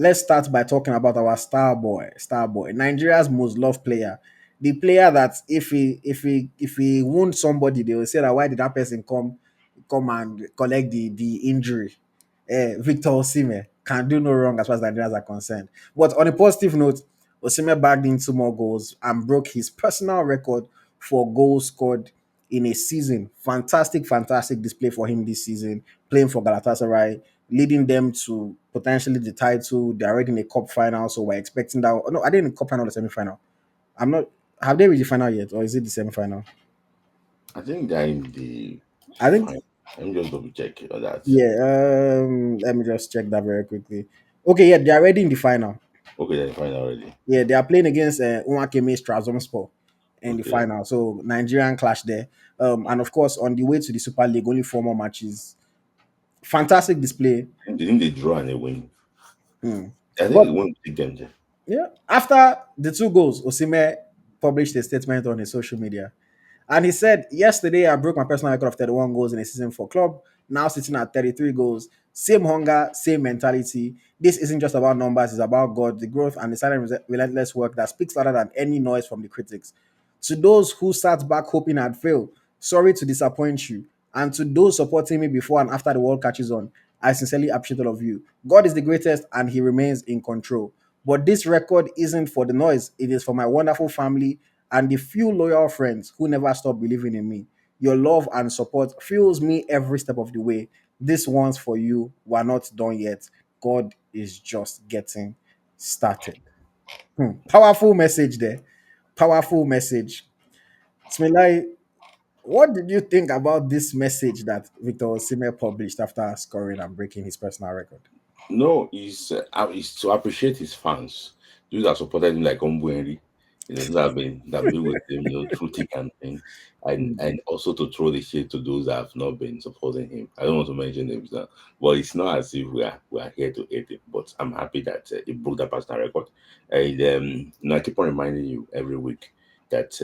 let's start by talking about our star boy, Nigeria's most loved player, the player that if he wound somebody, they will say that why did that person come and collect the injury? Victor Osimhen can do no wrong as far as Nigerians are concerned. But on a positive note, Osimhen bagged in two more goals and broke his personal record for goals scored in a season. Fantastic, fantastic display for him this season, playing for Galatasaray, leading them to potentially the title. They're already in a cup final, so we're expecting that. Oh, no, are they in the cup final or the semi final? I'm not. Have they reached the final yet, or is it the semi final? I think they're in the I think. fine. Let me just double check on that. Yeah. Let me just check that very quickly. Okay. Yeah, they're already in the final. Okay, they're fine already. Yeah, they are playing against Unwakeme Trabzonspor in the Okay. final. So Nigerian clash there. And of course, on the way to the Super League, only four more matches. Fantastic display. Didn't they draw and they win? Hmm. I think But they won big them there. yeah, after the two goals, Osimhen published a statement on his social media. And he said, yesterday I broke my personal record of 31 goals in a season for club, now sitting at 33 goals. Same hunger, same mentality. This isn't just about numbers, it's about God, the growth, and the silent, relentless work that speaks louder than any noise from the critics. To those who sat back hoping I'd fail, sorry to disappoint you. And to those supporting me before and after the world catches on, I sincerely appreciate all of you. God is the greatest and he remains in control. But this record isn't for the noise, it is for my wonderful family and the few loyal friends who never stop believing in me. Your love and support fuels me every step of the way. This one's for you. We're not done yet. God is just getting started. Powerful message there. Powerful message. Smilai, what did you think about this message that Victor Osimhen published after scoring and breaking his personal record? No, it's to appreciate his fans. Those that supported him like Ombueri, that have been with him, through thick and thin, and also to throw the shade to those that have not been supporting him. I don't want to mention names now, but it's not as if we are here to hate him. But I'm happy that he broke that personal record. And I keep on reminding you every week that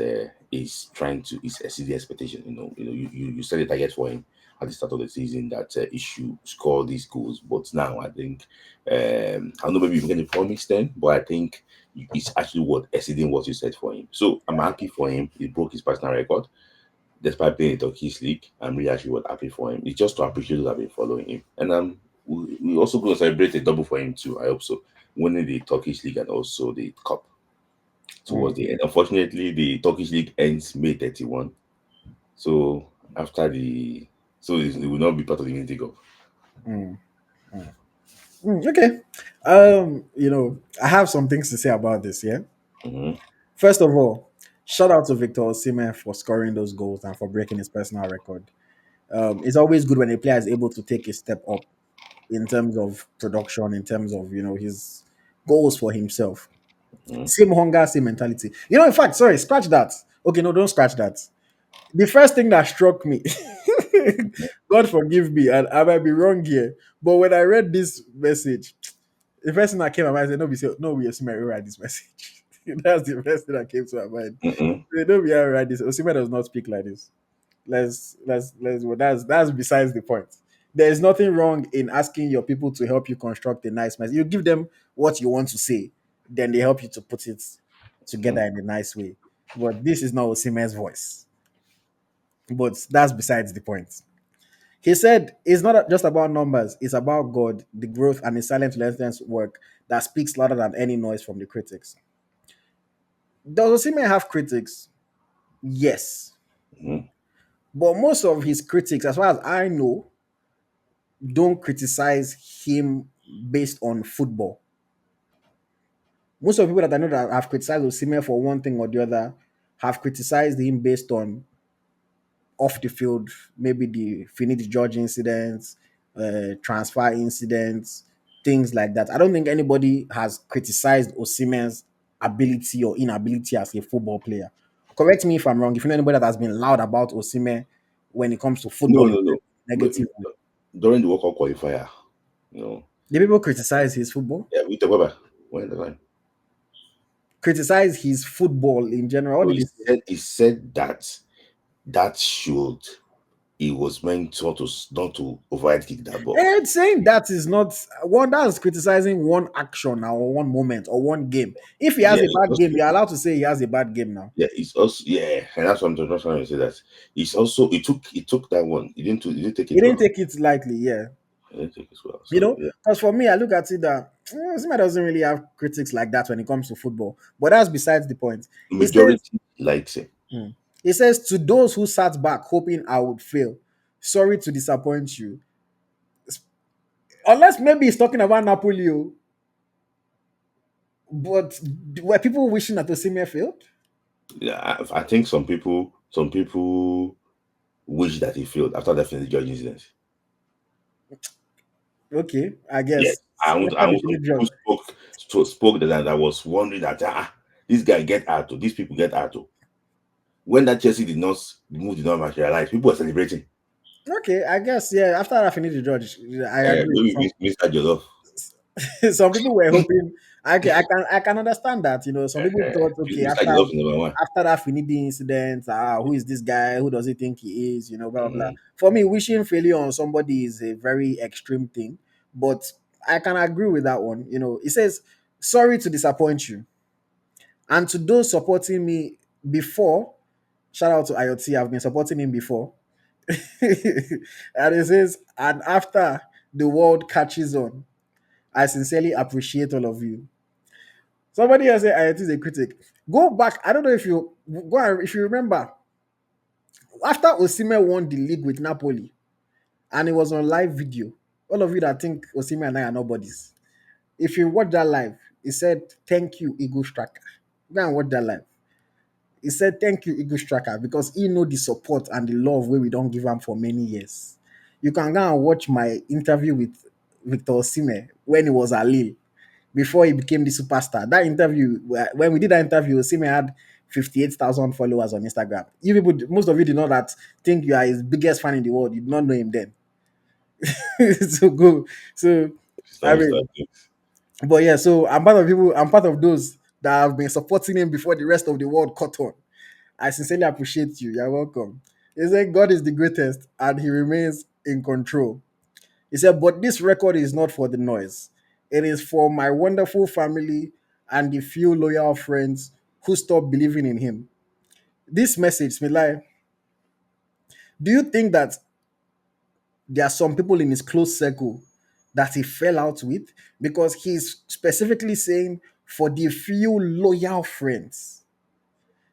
he's exceeding expectation. You set a target for him at the start of the season that he should score these goals. But now I think, I don't know, maybe you're going to promise then, but I think it's actually what exceeding what you said for him. So I'm happy for him. He broke his personal record despite playing the Turkish league. I'm really actually what happy for him. It's just to appreciate those that have been following him, and we also going to celebrate a double for him too. I hope so, winning the Turkish league and also the cup towards Mm, the end. Unfortunately, the Turkish league ends May 31. So after the it will not be part of the Unity Cup. mm, mm. Okay. I have some things to say about this, yeah? Mm-hmm. First of all, shout out to Victor Osimhen for scoring those goals and for breaking his personal record. It's always good when a player is able to take a step up in terms of production, in terms of his goals for himself. Mm-hmm. Same hunger, same mentality. In fact, sorry, scratch that. Okay, no, don't scratch that. The first thing that struck me, God forgive me, and I might be wrong here, but when I read this message, the first thing that came to my mind said, no, we Osimhen will write this message. That's the first thing that came to my mind. Mm-hmm. They know we are right this. Osimhen does not speak like this. Well, that's besides the point. There is nothing wrong in asking your people to help you construct a nice message. You give them what you want to say, then they help you to put it together in a nice way. But this is not Osimhen's voice. But that's besides the point. He said it's not just about numbers, it's about God, the growth, and the silent relentless work that speaks louder than any noise from the critics. Does Osimhen have critics? Yes. Mm-hmm. But most of his critics, as far as I know, don't criticize him based on football. Most of the people that I know that have criticized Osimhen for one thing or the other have criticized him based on off the field, maybe the Finidi George incidents, transfer incidents, things like that. I don't think anybody has criticized Osimhen's ability or inability as a football player. Correct me if I'm wrong. If you know anybody that has been loud about Osimhen when it comes to No, football in no, a no. negative way, During the World Cup qualifier, you know, the people criticize his football, yeah, we talk about when the line. criticize his football in general. What So did he he say? said he said that should he was meant not to overhead kick that ball. And saying that is not one that's criticizing one action or one moment or one game. If he has Yeah, a bad game, you're allowed to say he has a bad game now. it's also and that's what I'm just trying to say. That it's also it took that one. He didn't take He it didn't well. take it lightly, yeah. He didn't take it well. So yeah, Because for me, I look at it that Zuma doesn't really have critics like that when it comes to football. But that's besides the point. He says, majority likes it. hmm, he says, to those who sat back hoping I would fail, sorry to disappoint you. Unless maybe he's talking about Napoli, oh, but were people wishing that Osimhen failed? Yeah, I think some people wish that he failed after the Finidi George incident. Okay, I Yes, guess. I After the want some Philip people George. spoke that was wondering that this guy get out to these people get out to when that Chelsea did not the move did not materialize, people were celebrating. Okay, I guess, yeah, after Affinity George, I agree. Maybe Mr. Jollof. Some people were hoping. I can understand that. Some people thought, okay, Mr. after Jollof is number one. that Finidi incident, who is this guy? Who does he think he is? Blah blah blah. Mhm. For me, wishing failure on somebody is a very extreme thing, but I can agree with that one. It says, "Sorry to disappoint you," and to those supporting me before. Shout out to IoT. I've been supporting him before. And it says, and after the world catches on, I sincerely appreciate all of you. Somebody else said IoT is a critic. Go back. I don't know if you remember after Osimhen won the league with Napoli and it was on live video. All of you that think Osimhen and I are nobodies. If you watch that live, he said, "Thank you, EaglesTracker." Go and watch that live. He said, "Thank you, EaglesTracker," because he know the support and the love where we don't give him for many years. You can go and watch my interview with Victor Osimhen when he was at Lille before he became the superstar. That interview, when we did that interview, Osimhen had 58,000 followers on Instagram. You people, most of you did not that think you are his biggest fan in the world. You did not know him then. So go. So I Some stuff. mean, but yeah. So I'm part of people. I'm part of those that have been supporting him before the rest of the world caught on. I sincerely appreciate you. You're welcome. He said God is the greatest and he remains in control. He said, but this record is not for the noise. It is for my wonderful family and the few loyal friends who stopped believing in him. This message, Milai, do you think that there are some people in his close circle that he fell out with? Because he's specifically saying for the few loyal friends.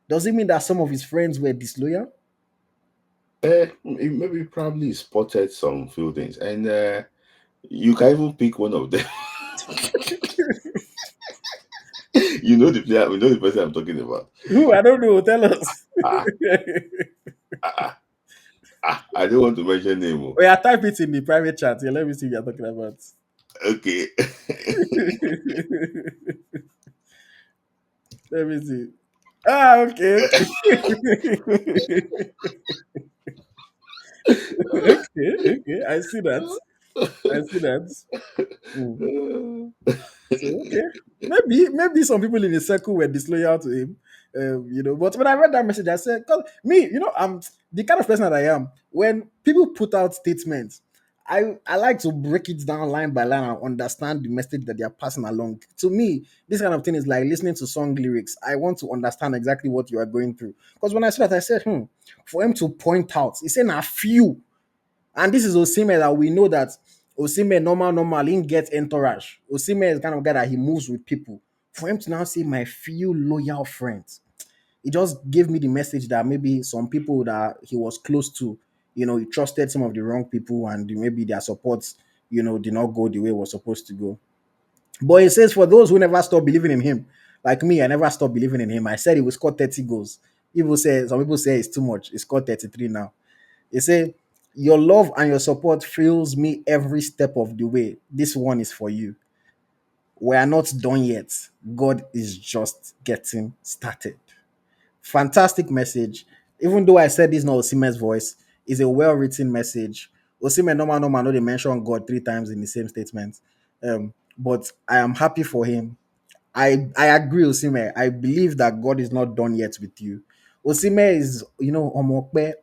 Does it mean that some of his friends were disloyal? He maybe probably spotted some few things, and you can even pick one of them. We know the person I'm talking about. Who? I don't know. Tell us. Ah, ah, I don't want to mention name. Oh. Oh, yeah, type it in the private chat. Yeah, let me see what you're talking about. Okay. Let me see. Ah, okay, okay. Okay, okay. I see that. I see that. Mm. So okay, maybe some people in the circle were disloyal to him, But when I read that message, I said, "Cause me, I'm the kind of person that I am. When people put out statements, I like to break it down line by line and understand the message that they are passing along. To me, this kind of thing is like listening to song lyrics. I want to understand exactly what you are going through. Because when I saw that, I said, for him to point out, he said, a few. And this is Osimhen that we know that Osimhen normal, he get entourage. Osimhen is the kind of guy that he moves with people. For him to now say my few loyal friends, it just gave me the message that maybe some people that he was close to, he trusted some of the wrong people and maybe their supports, did not go the way it was supposed to go. But it says for those who never stop believing in him, like me, I never stopped believing in him. I said he will score 30 goals. Some people say it's too much. He scored 33 now. He said, your love and your support fills me every step of the way. This one is for you. We are not done yet. God is just getting started. Fantastic message. Even though I said this is not Osimhen's voice, it's a well-written message. Osimhen normal, no, they mention God 3 times in the same statement. But I am happy for him. I agree, Osimhen. I believe that God is not done yet with you. Osimhen is, Omokpe,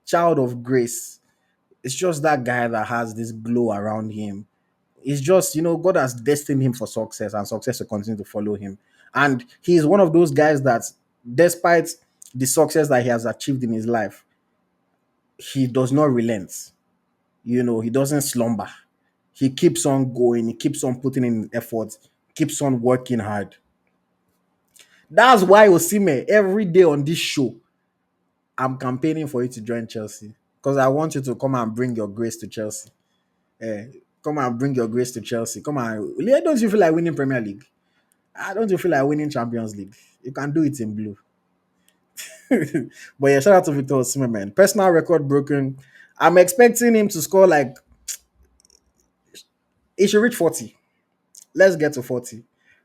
child of grace. It's just that guy that has this glow around him. It's just, God has destined him for success, and success will continue to follow him. And he's one of those guys that, despite the success that he has achieved in his life, he does not relent. He doesn't slumber. He keeps on going, he keeps on putting in effort, keeps on working hard. That's why Osimhen, every day on this show, I'm campaigning for you to join Chelsea. Because I want you to come and bring your grace to Chelsea. Eh, come and bring your grace to Chelsea. Come on. Don't you feel like winning Premier League? Don't you feel like winning Champions League? You can do it in blue. But yeah, shout out to Victor Osimhen, man. Personal record broken. I'm expecting him to score like, he should reach 40. Let's get to 40.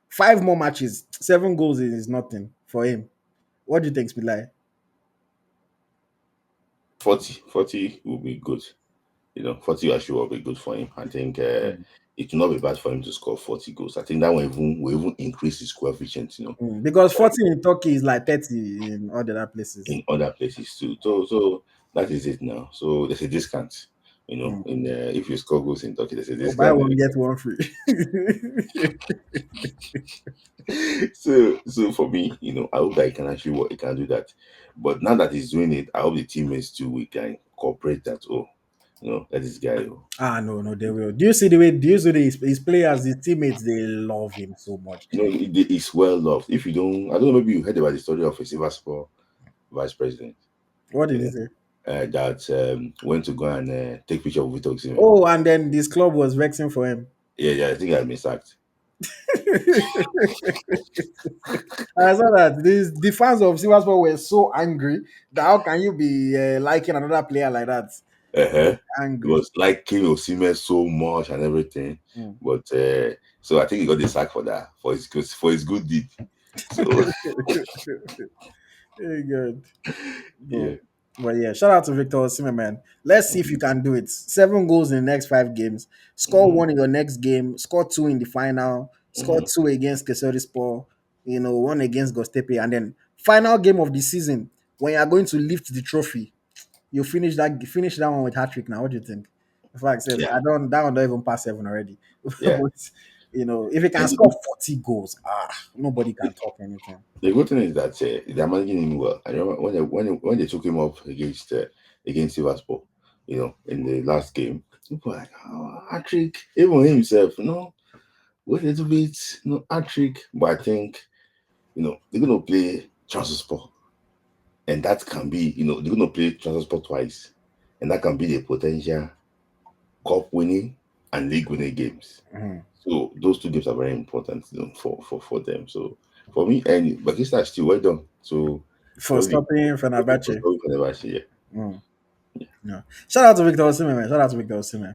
5 more matches, 7 goals is nothing for him. What do you think, Spilai? 40 will be good. 40 actually will be good for him. I think it will not be bad for him to score 40 goals. I think that will even increase his coefficient, Because 40 in Turkey is like 30 in all the other places. in other places too. So that is it now. So there's a discount. In if you score goals in Turkey, there's a Or buy discount. one, get one free. So for me, I hope that he can actually work. He can do that. But now that he's doing it, I hope the teammates too we can cooperate that. Oh, let this guy. Oh. No, no, they will. Do you see the way, do you see his players, his teammates, they love him so much. He's well loved. If you don't, I don't know, maybe you heard about the story of a Silver Sport vice president. What did You he know, say? that went to go and take picture with Osimhen. Oh, and then this club was vexing for him. Yeah, I think I've been sacked. I saw that the fans of Sivasspor were so angry that how can you be liking another player like that? They Uh-huh. were It angry. was like King Osimhen so much and everything. Mm. But so I think he got the sack for that, for his good deed. So Very good. yeah. But yeah, shout out to Victor Osimhen, man. Let's see if you can do it. 7 goals in the next 5 games. Score Mhm, one in your next game. Score two in the final. Score mhm. two against Keserispor. One against Gostepe, and then final game of the season when you are going to lift the trophy. You finish that one with hat trick. Now, what do you think? In fact, Seth, Yeah, I don't that one don't even pass 7 already. yeah. But if you can And score 40 goals, nobody can talk anything. the good thing is that they're managing him well. I remember when they took him up against Liverpool, in the last game, people were like, oh, hat-trick. Even himself, wait a little bit, hat-trick. But I think, they're gonna play Transport. And that can be, they're gonna play Transport twice. And that can be the potential cup winning and league winning games. Mhm. So those two games are very important, for them. So for me, and Bakista is still well done. So For stopping for Fenerbahce. stopping Fenerbahce, yeah. Mm. Yeah. Shout out to Victor Osimhen, man. Shout out to Victor Osimhen.